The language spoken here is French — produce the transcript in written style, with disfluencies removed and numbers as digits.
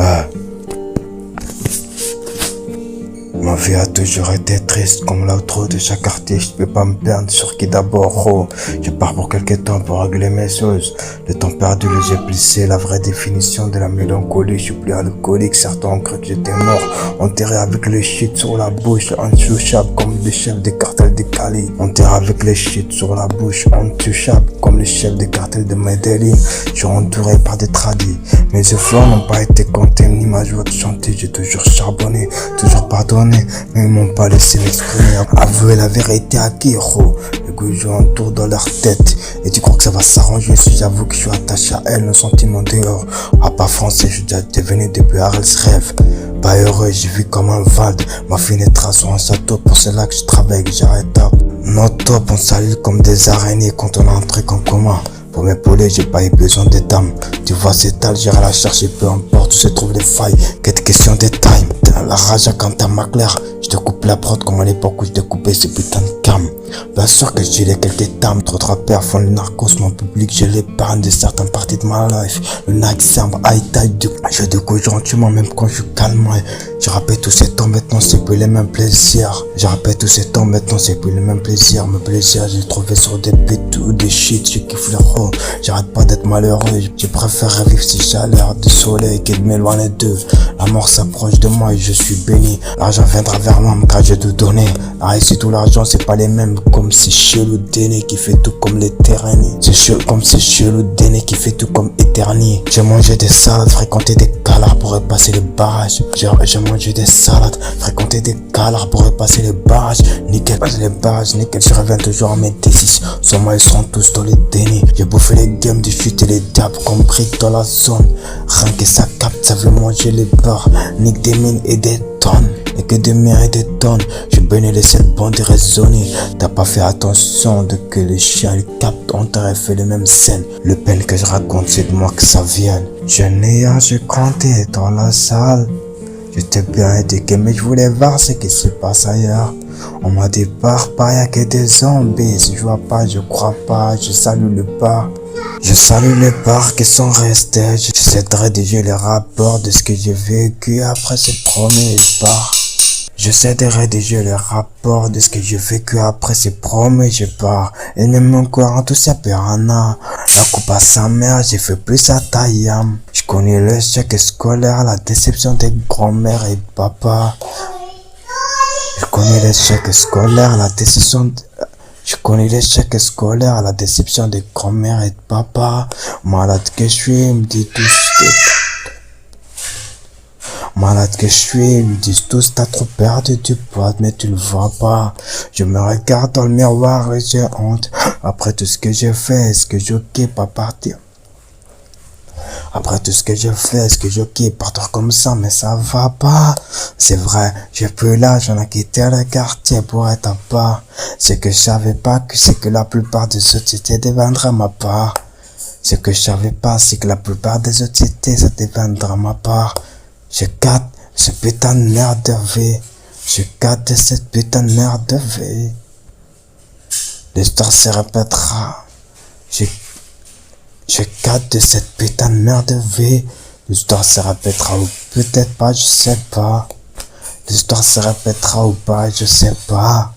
Ah. Ma vie a toujours été triste comme l'outro de chaque artiste. Je peux pas me perdre sur qui d'abord. Oh, je pars pour quelques temps pour régler mes choses. Le temps perdu, le j'ai plissé, la vraie définition de la mélancolie. Je suis plus alcoolique, certains ont cru que j'étais mort. Enterré avec les shit sur la bouche, intouchable comme les chefs des cartels de Cali. Enterré avec les shit sur la bouche, intouchable comme les chefs des cartels de Medellin. Je suis entouré par des tradis. Mes efforts n'ont pas été comptés, ni ma joie de chanter. J'ai toujours charbonné, toujours pardonné. Mais ils m'ont pas laissé m'exprimer. Avouer la vérité à qui, gros? Les goûts jouent un tour dans leur tête. Et tu crois que ça va s'arranger si j'avoue que je suis attaché à elle, le sentiment dehors. À pas français, je suis déjà devenu depuis Harel's rêve. Pas heureux, j'ai vu comme un Vald. Ma fille naîtra sur un château, pour cela que je travaille, que j'arrête up. Non top, on salue comme des araignées quand on a un truc en commun. Pour m'épauler, j'ai pas eu besoin des dames. Tu vois cette dalle, j'irai la chercher, peu importe où se trouvent les failles. Qu'est-ce question des time? T'as la rage quand t'as ma claire. Je te coupe la prod comme à l'époque où je découpais ce putain de cam. Bien sûr que j'ai les quelques dames, trop trappeurs font le narcos, mon public, je l'épargne de certaines parties de ma life. Le night semble high tide, je découvre gentiment même quand je suis calme. Je rappelle tous ces temps, maintenant c'est plus les mêmes plaisirs. Je rappelle tous ces temps, maintenant c'est plus les mêmes plaisirs. Mes plaisirs, j'ai trouvé sur des beats ou des shit, je kiffe le rôle. J'arrête pas d'être malheureux, je préfère vivre si chaleur de soleil qu'il m'éloigne d'eux. La mort s'approche de moi et je suis béni. L'argent viendra vers moi car j'ai tout donné. La réussite ou l'argent c'est pas les mêmes. Comme c'est chelou Déné qui fait tout comme l'éternie. C'est chelou comme c'est chelou Déné qui fait tout comme éternie. J'ai mangé des salades, fréquenté des galards pour repasser les barrages. J'ai mangé des salades, fréquenté des galards pour repasser les barrages. Nickel, les barrages, nickel, je reviens toujours à mes décisions. Sans moi ils seront tous dans les dénis. J'ai bouffé les games de chute et les dabs comme briques dans la zone. Rien que ça capte, ça veut manger les barres. Nique des mines et des tonnes. Et que des mères et des tonnes. Je bénis cette bande raisonnée. T'as pas fait attention de que les chiens ils captent. On t'aurait fait les mêmes scènes. Le peine que je raconte c'est de moi que ça vienne. Je n'ai à je comptais dans la salle. J'étais bien éduqué mais je voulais voir ce qui se passe ailleurs. On m'a dit par y'a que des zombies. Si je vois pas, je crois pas. Je salue le bar. Je salue les bars qui sont restés. J'essaie de rédiger les rapports de ce que j'ai vécu après ces premiers bars. J'essaie de rédiger les rapports de ce que j'ai vécu après ces premiers bars. Et même encore en tout ça piranha. La coupe à sa mère, j'ai fait plus à Taïam. Je connais l'échec scolaire, la déception des grands-mères et papa. Je connais l'échec scolaire, la déception de... Je connais l'échec scolaire, la déception des grand-mères et de papa. Malade que je suis, ils me disent tous... Malade que je suis, ils me disent tous t'as trop perdu du poids, mais tu le vois pas. Je me regarde dans le miroir et j'ai honte. Après tout ce que j'ai fait, est-ce que j'occupe à partir? Après tout ce que je fais, est-ce que j'occupe partir comme ça, mais ça va pas. C'est vrai, j'ai plus l'âge, on a quitté le quartier pour être à part. Ce que je savais pas, c'est que la plupart des sociétés deviendraient ma part. Ce que je savais pas, c'est que la plupart des sociétés, ça deviendra ma part. Je gâte ce putain de merde de vie. Je gâte cette putain de merde de vie. L'histoire se répétera. Je gâte de cette putain de merde de vie. L'histoire se répétera ou peut-être pas, je sais pas. L'histoire se répétera ou pas, je sais pas.